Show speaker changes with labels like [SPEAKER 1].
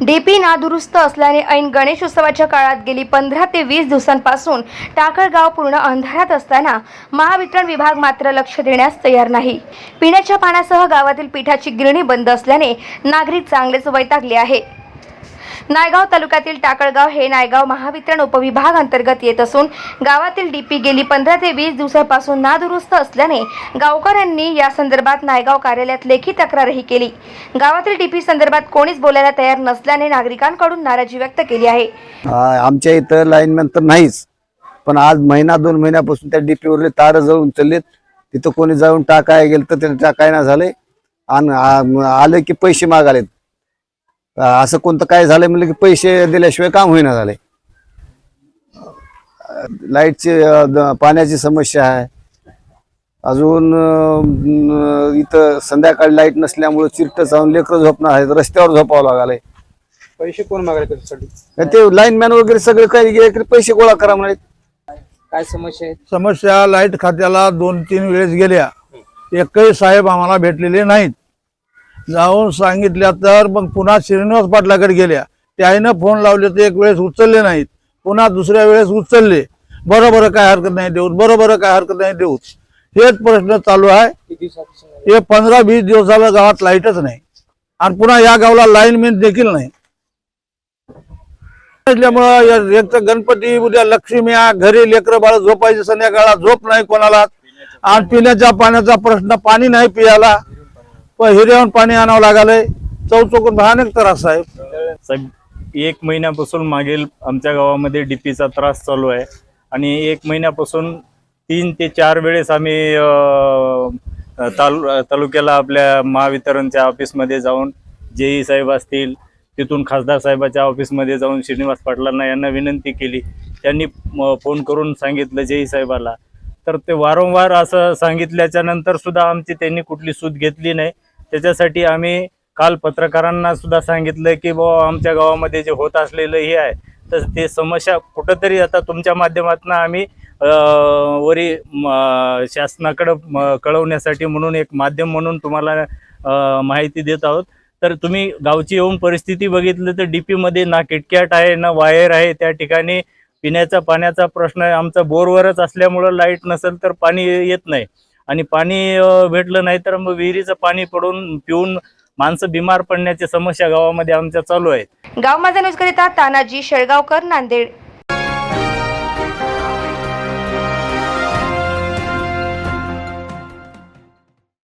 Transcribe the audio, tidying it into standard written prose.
[SPEAKER 1] DP नादुरुस्त असल्याने ऐन गणेशोत्सवाच्या काळात गेली 15 ते 20 दिवसांपासून टाकळगाव पूर्ण अंधारात असताना महावितरण विभाग मात्र लक्ष देण्यास तयार नाही। पिण्याच्या पाण्यासह गावातील पिठाची गिरणी बंद असल्याने नागरिक चांगलेच वैतागले आहे। नायगाव तालुक्यातील टाकळगाव हे नायगाव महावितरण उपविभाग अंतर्गत येत असून गावातील डीपी गेली 15 ते 20 दिवसांपासून नादुरुस्त असल्याने गावकऱ्यांनी या संदर्भात नायगाव कार्यालयात लेखी तक्रारही केली। गावातील डीपी संदर्भात कोणीच बोलायला तयार नसल्याने नागरिकांकडून नाराजी व्यक्त केली आहे।
[SPEAKER 2] आमच्या इथं लाईनमॅन तर नाहीच, पण आज महिना 2 महिन्यापासून त्या डीपी वरले तार जळून चाललेत। तिथं कोणी जाऊन टाकाय गेलं तर ते टाकाय ना झाले आणि आले की पैसे मागालेत। असं कोणतं काय झालंय म्हणजे की पैसे दिल्याशिवाय काम होईना झाले। लाईटची पाण्याची समस्या आहे। अजून इथं संध्याकाळी लाईट नसल्यामुळे चिरट जाऊन लेकरं झोपणार आहेत, रस्त्यावर झोपावं लागले।
[SPEAKER 3] पैसे कोण मागायला त्याच्यासाठी?
[SPEAKER 2] ते लाईनमॅन वगैरे सगळे काही गेले की पैसे गोळा करा म्हणाले।
[SPEAKER 3] काय समस्या आहे?
[SPEAKER 4] समस्या लाईट खात्याला 2-3 वेळेस गेल्या, एकही साहेब आम्हाला भेटलेले नाहीत। जाऊन सांगितल्या तर मग पुन्हा श्रीनिवास पाटलाकडे गेल्या, त्याने फोन लावले तर एक वेळेस उचलले नाहीत, पुन्हा दुसऱ्या वेळेस उचलले। बरोबर काय हरकत नाही देऊत, बरोबर काय हरकत नाही देऊत, हेच प्रश्न चालू आहे। हे 15-20 दिवसाला गावात लाईटच नाही आणि पुन्हा या गावाला लाईनमॅन देखील नाही। त्यामुळे एक तर गणपती, उद्या लक्ष्मी, घरी लेकरं बाळ झोपायचे, संध्याकाळला झोप नाही कोणाला, आणि पिण्याच्या पाण्याचा प्रश्न, पाणी नाही पियाला, हिऱ्याहून पाणी आणावं लागलंय। चौचौकून भयानक त्रास आहे
[SPEAKER 5] साहेब। 1 महिन्यापासून मागील आमच्या गावामध्ये डीपीचा त्रास चालू आहे आणि 1 महिन्यापासून 3 ते 4 वेळेस आम्ही तालुक्याला आपल्या महावितरणच्या ऑफिसमध्ये जाऊन जेई साहेब असतील, तिथून खासदार साहेबाच्या ऑफिसमध्ये जाऊन श्रीनिवास पाटलांना यांना विनंती केली। त्यांनी फोन करून सांगितलं जेई साहेबाला, तर ते वारंवार असं सांगितल्याच्या नंतर सुद्धा आमची त्यांनी कुठली सूद घेतली नाही। त्याच्यासाठी आम्ही काल पत्रकारांना सुद्धा सांगितलं की बाबा आमच्या गावामध्ये जे होत असलेलं हे आहे, तर ते समस्या कुठंतरी आता तुमच्या माध्यमातून आम्ही वरी शासनाकडे कळवण्यासाठी म्हणून एक माध्यम म्हणून तुम्हाला माहिती देत आहोत। तर तुम्ही गावची येऊन परिस्थिती बघितलं तर डीपीमध्ये ना किटकॅट आहे ना वायर आहे। त्या ठिकाणी पिण्याचा पाण्याचा प्रश्न आहे। आमचा बोरवरच असल्यामुळं लाईट नसेल तर पाणी येत नाही, आणि पाणी भेटलं नाही तर मग विहिरीचं पाणी पडून पिऊन माणसं बिमार पडण्याची समस्या गावामध्ये आमच्या चालू आहे।
[SPEAKER 1] गाव माझा न्यूज करिता तानाजी शेळगावकर, नांदेड।